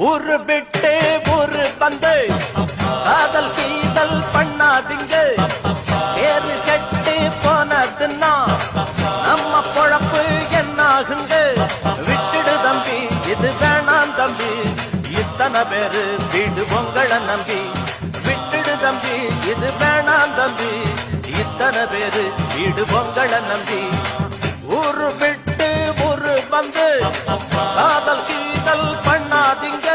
ஊரு விட்டு ஊரு வந்து காதல் சீதல் பண்ணாதீங்க. பேரு கெட்டு போனதுன்னா நம்ம பொழப்பு என்னாகுங்க. விட்டுடு தம்பி, இது வேணாம் தம்பி, இத்தனை பேரு வீடு உங்களை நம்பி. விட்டுடு தம்பி, இது வேணாம் தம்பி, இத்தனை பேரு வீடு உங்களை நம்பி. ஊரு விட்டு ஊரு வந்து காதல் சீதல் பண்ணாதீங்க.